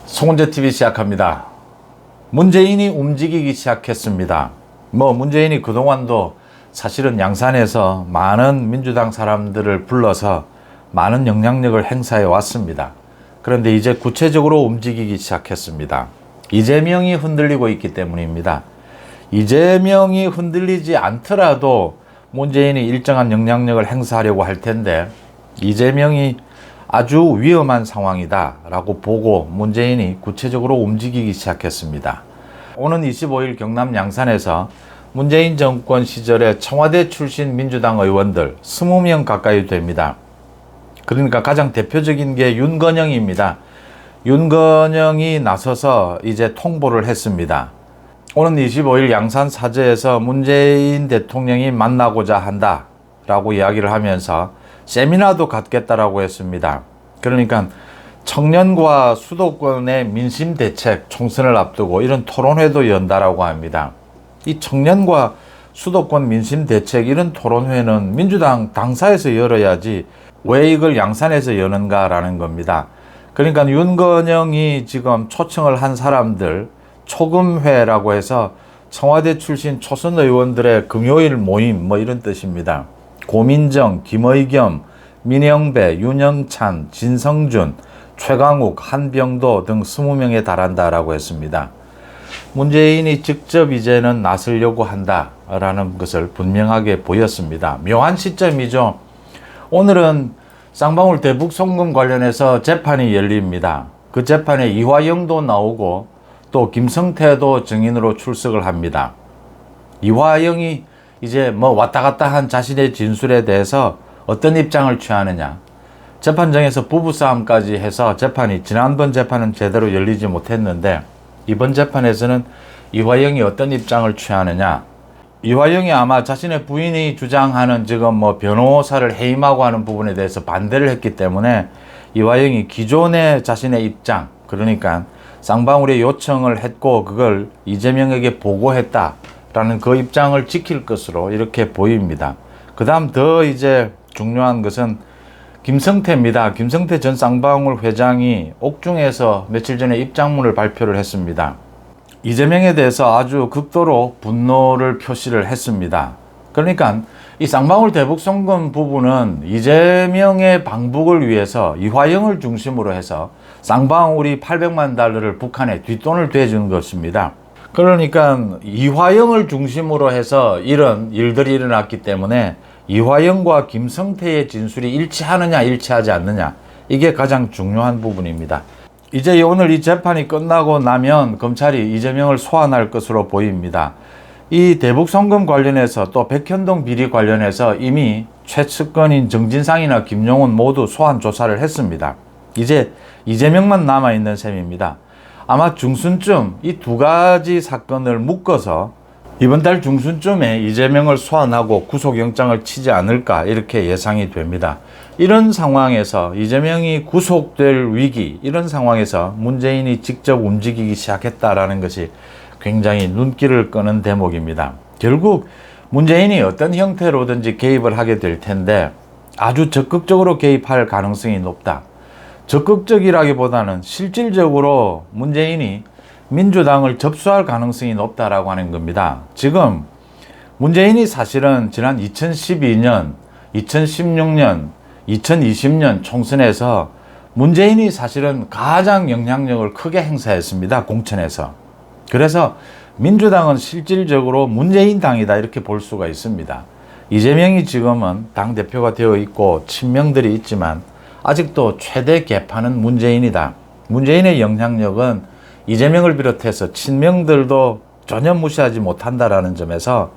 송은재 TV 시작합니다. 문재인이 움직이기 시작했습니다. 문재인이 그동안도 사실은 양산에서 많은 민주당 사람들을 불러서 많은 영향력을 행사해 왔습니다. 그런데 이제 구체적으로 움직이기 시작했습니다. 이재명이 흔들리고 있기 때문입니다. 이재명이 흔들리지 않더라도 문재인이 일정한 영향력을 행사하려고 할 텐데, 이재명이 아주 위험한 상황이다 라고 보고 문재인이 구체적으로 움직이기 시작했습니다. 오는 25일 경남 양산에서 문재인 정권 시절에 청와대 출신 민주당 의원들 20명 가까이 됩니다. 그러니까 가장 대표적인 게 윤건영입니다. 윤건영이 나서서 이제 통보를 했습니다. 오는 25일 양산 사저에서 문재인 대통령이 만나고자 한다 라고 이야기를 하면서 세미나도 갖겠다라고 했습니다. 그러니까 청년과 수도권의 민심 대책 총선을 앞두고 이런 토론회도 연다라고 합니다. 이 청년과 수도권 민심 대책 이런 토론회는 민주당 당사에서 열어야지 왜 이걸 양산에서 여는가라는 겁니다. 그러니까 윤건영이 지금 초청을 한 사람들 초금회라고 해서 청와대 출신 초선 의원들의 금요일 모임 이런 뜻입니다. 고민정, 김의겸, 민영배, 윤영찬, 진성준, 최강욱, 한병도 등 20명에 달한다라고 했습니다. 문재인이 직접 이제는 나서려고 한다라는 것을 분명하게 보였습니다. 묘한 시점이죠. 오늘은 쌍방울 대북 송금 관련해서 재판이 열립니다. 그 재판에 이화영도 나오고 또 김성태도 증인으로 출석을 합니다. 이화영이 이제 왔다 갔다 한 자신의 진술에 대해서 어떤 입장을 취하느냐. 재판장에서 부부싸움까지 해서 지난번 재판은 제대로 열리지 못했는데 이번 재판에서는 이화영이 어떤 입장을 취하느냐. 이화영이 아마 자신의 부인이 주장하는 지금 변호사를 해임하고 하는 부분에 대해서 반대를 했기 때문에 이화영이 기존의 자신의 입장, 그러니까 쌍방울의 요청을 했고 그걸 이재명에게 보고했다 라는 그 입장을 지킬 것으로 이렇게 보입니다. 그 다음 더 이제 중요한 것은 김성태입니다. 김성태 전 쌍방울 회장이 옥중에서 며칠 전에 입장문을 발표를 했습니다. 이재명에 대해서 아주 극도로 분노를 표시를 했습니다. 그러니까 이 쌍방울 대북 송금 부분은 이재명의 방북을 위해서 이화영을 중심으로 해서 쌍방울이 800만 달러를 북한에 뒷돈을 대준 것입니다. 그러니까 이화영을 중심으로 해서 이런 일들이 일어났기 때문에 이화영과 김성태의 진술이 일치하느냐 일치하지 않느냐, 이게 가장 중요한 부분입니다. 이제 오늘 이 재판이 끝나고 나면 검찰이 이재명을 소환할 것으로 보입니다. 이 대북 송금 관련해서 또 백현동 비리 관련해서 이미 최측근인 정진상이나 김용훈 모두 소환 조사를 했습니다. 이제 이재명만 남아있는 셈입니다. 아마 중순쯤 이 두 가지 사건을 묶어서 이번 달 중순쯤에 이재명을 소환하고 구속영장을 치지 않을까 이렇게 예상이 됩니다. 이런 상황에서 이재명이 구속될 위기, 이런 상황에서 문재인이 직접 움직이기 시작했다라는 것이 굉장히 눈길을 끄는 대목입니다. 결국 문재인이 어떤 형태로든지 개입을 하게 될 텐데 아주 적극적으로 개입할 가능성이 높다. 적극적이라기보다는 실질적으로 문재인이 민주당을 접수할 가능성이 높다라고 하는 겁니다. 지금 문재인이 사실은 지난 2012년, 2016년, 2020년 총선에서 문재인이 사실은 가장 영향력을 크게 행사했습니다. 공천에서. 그래서 민주당은 실질적으로 문재인 당이다 이렇게 볼 수가 있습니다. 이재명이 지금은 당대표가 되어 있고 친명들이 있지만 아직도 최대 계파는 문재인이다. 문재인의 영향력은 이재명을 비롯해서 친명들도 전혀 무시하지 못한다라는 점에서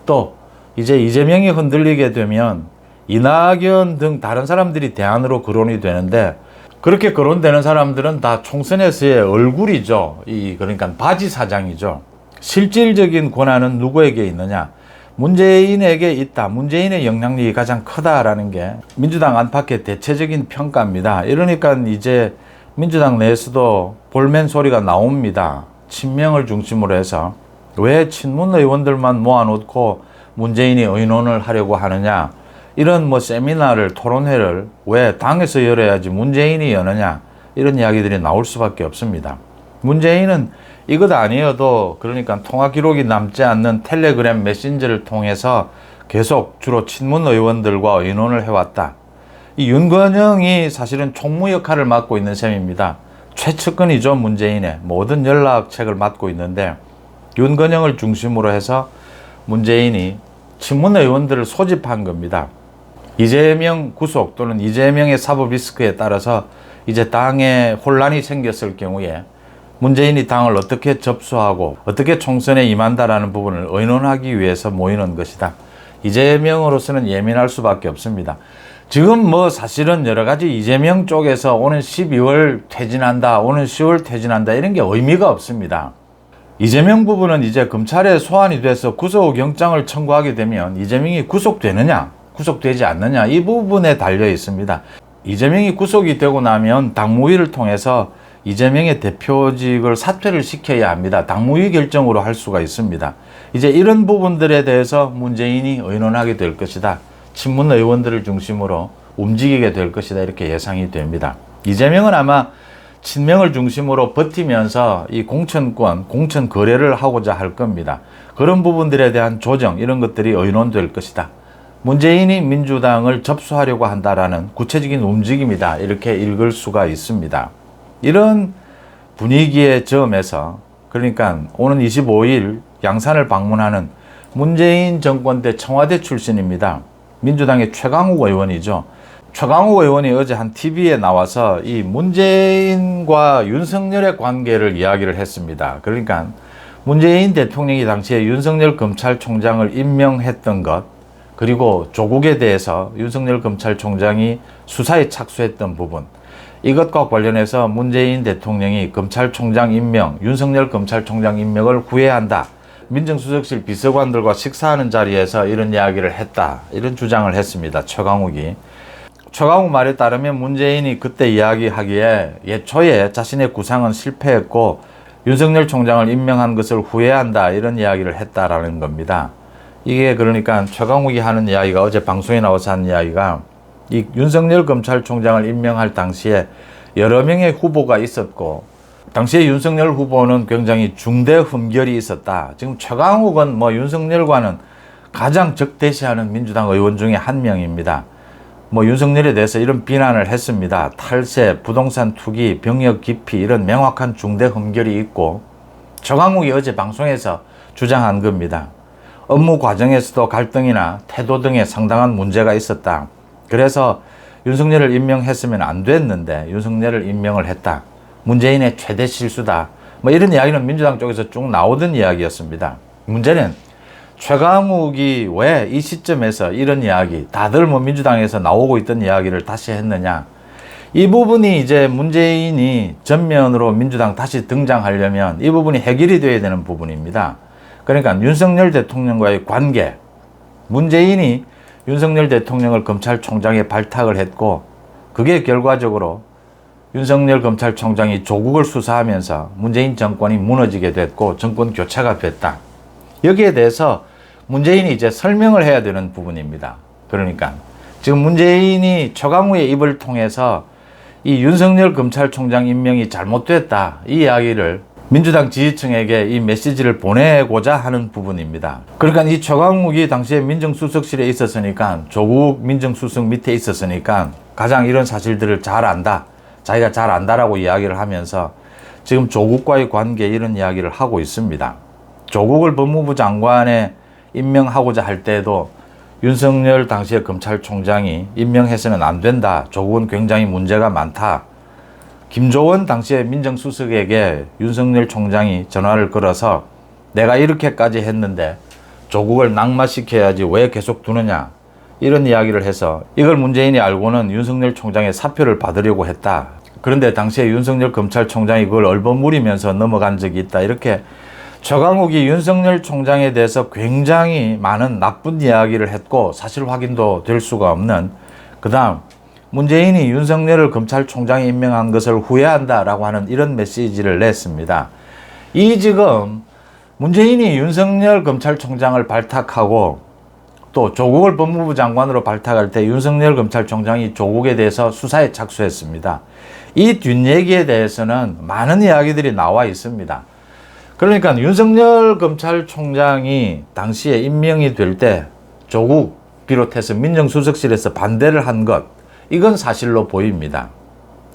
또 이제 이재명이 흔들리게 되면 이낙연 등 다른 사람들이 대안으로 거론이 되는데, 그렇게 거론되는 사람들은 다 총선에서의 얼굴이죠. 그러니까 바지 사장이죠. 실질적인 권한은 누구에게 있느냐? 문재인에게 있다. 문재인의 영향력이 가장 크다라는 게 민주당 안팎의 대체적인 평가입니다. 이러니까 이제 민주당 내에서도 볼멘 소리가 나옵니다. 친명을 중심으로 해서 왜 친문 의원들만 모아놓고 문재인이 의논을 하려고 하느냐, 이런 세미나를, 토론회를 왜 당에서 열어야지 문재인이 여느냐, 이런 이야기들이 나올 수밖에 없습니다. 문재인은 이것 아니어도 그러니까 통화 기록이 남지 않는 텔레그램 메신저를 통해서 계속 주로 친문 의원들과 의논을 해왔다. 이 윤건영이 사실은 총무 역할을 맡고 있는 셈입니다. 최측근이죠. 문재인의 모든 연락책을 맡고 있는데 윤건영을 중심으로 해서 문재인이 친문 의원들을 소집한 겁니다. 이재명 구속 또는 이재명의 사법 리스크에 따라서 이제 당에 혼란이 생겼을 경우에 문재인이 당을 어떻게 접수하고 어떻게 총선에 임한다라는 부분을 의논하기 위해서 모이는 것이다. 이재명으로서는 예민할 수밖에 없습니다. 지금 뭐 사실은 여러 가지 이재명 쪽에서 오는 12월 퇴진한다, 오는 10월 퇴진한다 이런 게 의미가 없습니다. 이재명 부분은 이제 검찰에 소환이 돼서 구속영장을 청구하게 되면 이재명이 구속되느냐, 구속되지 않느냐 이 부분에 달려 있습니다. 이재명이 구속이 되고 나면 당무위를 통해서 이재명의 대표직을 사퇴를 시켜야 합니다. 당무위 결정으로 할 수가 있습니다. 이제 이런 부분들에 대해서 문재인이 의논하게 될 것이다. 친문 의원들을 중심으로 움직이게 될 것이다. 이렇게 예상이 됩니다. 이재명은 아마 친명을 중심으로 버티면서 이 공천권, 공천 거래를 하고자 할 겁니다. 그런 부분들에 대한 조정, 이런 것들이 의논될 것이다. 문재인이 민주당을 접수하려고 한다라는 구체적인 움직임이다. 이렇게 읽을 수가 있습니다. 이런 분위기의 점에서 그러니까 오는 25일 양산을 방문하는 문재인 정권 때 청와대 출신입니다. 민주당의 최강욱 의원이죠. 최강욱 의원이 어제 한 TV에 나와서 이 문재인과 윤석열의 관계를 이야기를 했습니다. 그러니까 문재인 대통령이 당시에 윤석열 검찰총장을 임명했던 것, 그리고 조국에 대해서 윤석열 검찰총장이 수사에 착수했던 부분, 이것과 관련해서 문재인 대통령이 검찰총장 임명, 윤석열 검찰총장 임명을 후회한다. 민정수석실 비서관들과 식사하는 자리에서 이런 이야기를 했다. 이런 주장을 했습니다. 최강욱이. 최강욱 말에 따르면 문재인이 그때 이야기하기에 예초에 자신의 구상은 실패했고 윤석열 총장을 임명한 것을 후회한다. 이런 이야기를 했다라는 겁니다. 이게 그러니까 최강욱이 하는 이야기가 어제 방송에 나와서 한 이야기가 이 윤석열 검찰총장을 임명할 당시에 여러 명의 후보가 있었고 당시에 윤석열 후보는 굉장히 중대 흠결이 있었다. 지금 최강욱은 뭐 윤석열과는 가장 적대시하는 민주당 의원 중에 한 명입니다. 뭐 윤석열에 대해서 이런 비난을 했습니다. 탈세, 부동산 투기, 병역 기피 이런 명확한 중대 흠결이 있고 최강욱이 어제 방송에서 주장한 겁니다. 업무 과정에서도 갈등이나 태도 등에 상당한 문제가 있었다. 그래서 윤석열을 임명했으면 안 됐는데 윤석열을 임명을 했다. 문재인의 최대 실수다. 뭐 이런 이야기는 민주당 쪽에서 쭉 나오던 이야기였습니다. 문제는 최강욱이 왜 이 시점에서 이런 이야기, 다들 뭐 민주당에서 나오고 있던 이야기를 다시 했느냐. 이 부분이 이제 문재인이 전면으로 민주당 다시 등장하려면 이 부분이 해결이 돼야 되는 부분입니다. 그러니까 윤석열 대통령과의 관계, 문재인이 윤석열 대통령을 검찰총장에 발탁을 했고 그게 결과적으로 윤석열 검찰총장이 조국을 수사하면서 문재인 정권이 무너지게 됐고 정권 교체가 됐다. 여기에 대해서 문재인이 이제 설명을 해야 되는 부분입니다. 그러니까 지금 문재인이 최강욱의 입을 통해서 이 윤석열 검찰총장 임명이 잘못됐다. 이 이야기를 민주당 지지층에게 이 메시지를 보내고자 하는 부분입니다. 그러니까 이 최강욱이 당시에 민정수석실에 있었으니까 조국 민정수석 밑에 있었으니까 가장 이런 사실들을 잘 안다. 자기가 잘 안다라고 이야기를 하면서 지금 조국과의 관계 이런 이야기를 하고 있습니다. 조국을 법무부 장관에 임명하고자 할 때도 윤석열 당시의 검찰총장이 임명해서는 안 된다. 조국은 굉장히 문제가 많다. 김조원 당시의 민정수석에게 윤석열 총장이 전화를 걸어서 내가 이렇게까지 했는데 조국을 낙마시켜야지 왜 계속 두느냐 이런 이야기를 해서 이걸 문재인이 알고는 윤석열 총장의 사표를 받으려고 했다. 그런데 당시에 윤석열 검찰총장이 그걸 얼버무리면서 넘어간 적이 있다. 이렇게 최강욱이 윤석열 총장에 대해서 굉장히 많은 나쁜 이야기를 했고 사실 확인도 될 수가 없는 그 다음 문재인이 윤석열을 검찰총장에 임명한 것을 후회한다라고 하는 이런 메시지를 냈습니다. 이 지금 문재인이 윤석열 검찰총장을 발탁하고 또 조국을 법무부 장관으로 발탁할 때 윤석열 검찰총장이 조국에 대해서 수사에 착수했습니다. 이 뒷얘기에 대해서는 많은 이야기들이 나와 있습니다. 그러니까 윤석열 검찰총장이 당시에 임명이 될 때 조국 비롯해서 민정수석실에서 반대를 한 것, 이건 사실로 보입니다.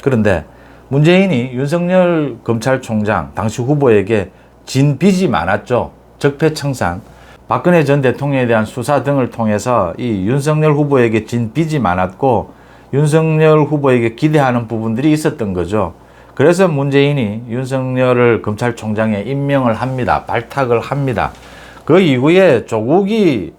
그런데 문재인이 윤석열 검찰총장 당시 후보에게 진 빚이 많았죠. 적폐청산, 박근혜 전 대통령에 대한 수사 등을 통해서 이 윤석열 후보에게 진 빚이 많았고 윤석열 후보에게 기대하는 부분들이 있었던 거죠. 그래서 문재인이 윤석열을 검찰총장에 임명을 합니다. 발탁을 합니다. 그 이후에 조국이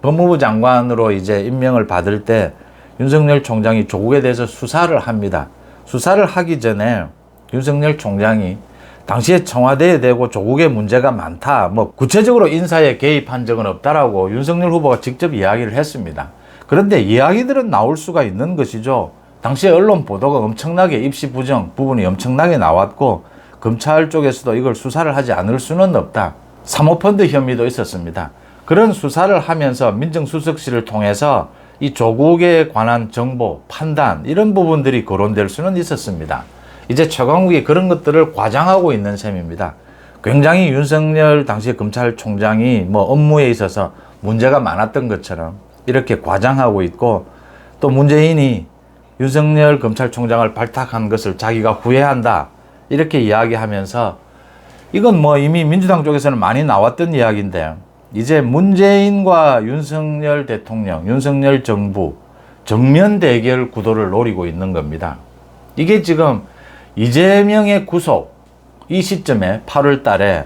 법무부 장관으로 이제 임명을 받을 때 윤석열 총장이 조국에 대해서 수사를 합니다. 수사를 하기 전에 윤석열 총장이 당시에 청와대에 대고 조국에 문제가 많다, 뭐 구체적으로 인사에 개입한 적은 없다라고 윤석열 후보가 직접 이야기를 했습니다. 그런데 이야기들은 나올 수가 있는 것이죠. 당시에 언론 보도가 엄청나게 입시 부정 부분이 엄청나게 나왔고 검찰 쪽에서도 이걸 수사를 하지 않을 수는 없다. 사모펀드 혐의도 있었습니다. 그런 수사를 하면서 민정수석실을 통해서 이 조국에 관한 정보, 판단 이런 부분들이 거론될 수는 있었습니다. 이제 최강욱이 그런 것들을 과장하고 있는 셈입니다. 굉장히 윤석열 당시 검찰총장이 뭐 업무에 있어서 문제가 많았던 것처럼 이렇게 과장하고 있고, 또 문재인이 윤석열 검찰총장을 발탁한 것을 자기가 후회한다 이렇게 이야기하면서, 이건 뭐 이미 민주당 쪽에서는 많이 나왔던 이야기인데 이제 문재인과 윤석열 대통령, 윤석열 정부 정면 대결 구도를 노리고 있는 겁니다. 이게 지금 이재명의 구속, 이 시점에 8월 달에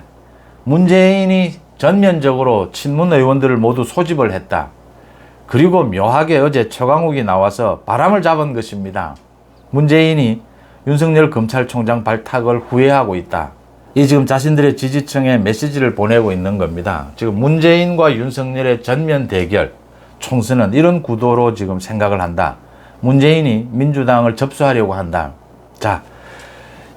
문재인이 전면적으로 친문 의원들을 모두 소집을 했다. 그리고 묘하게 어제 최강욱이 나와서 바람을 잡은 것입니다. 문재인이 윤석열 검찰총장 발탁을 후회하고 있다. 이 지금 자신들의 지지층에 메시지를 보내고 있는 겁니다. 지금 문재인과 윤석열의 전면 대결, 총선은 이런 구도로 지금 생각을 한다. 문재인이 민주당을 접수하려고 한다. 자,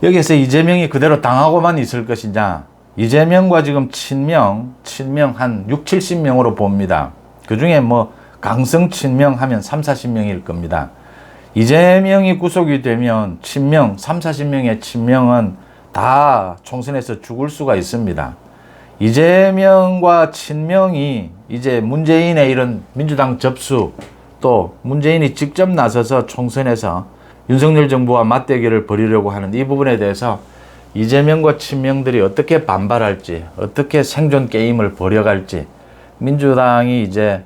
여기서 이재명이 그대로 당하고만 있을 것이냐. 이재명과 지금 친명 한 6, 70명으로 봅니다. 그 중에 뭐 강성 친명 하면 3, 40명일 겁니다. 이재명이 구속이 되면 친명, 3, 40명의 친명은 다 총선에서 죽을 수가 있습니다. 이재명과 친명이 이제 문재인의 이런 민주당 접수, 또 문재인이 직접 나서서 총선에서 윤석열 정부와 맞대결을 벌이려고 하는 이 부분에 대해서 이재명과 친명들이 어떻게 반발할지, 어떻게 생존 게임을 벌여갈지, 민주당이 이제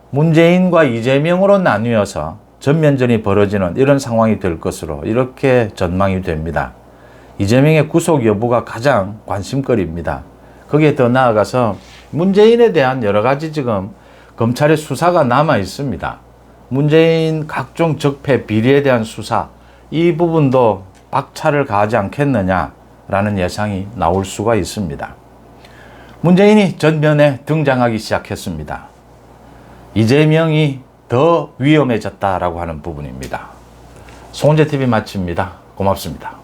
문재인과 이재명으로 나뉘어서 전면전이 벌어지는 이런 상황이 될 것으로 이렇게 전망이 됩니다. 이재명의 구속 여부가 가장 관심거리입니다. 거기에 더 나아가서 문재인에 대한 여러 가지 지금 검찰의 수사가 남아 있습니다. 문재인 각종 적폐 비리에 대한 수사, 이 부분도 박차를 가하지 않겠느냐라는 예상이 나올 수가 있습니다. 문재인이 전면에 등장하기 시작했습니다. 이재명이 더 위험해졌다라고 하는 부분입니다. 송은재TV 마칩니다. 고맙습니다.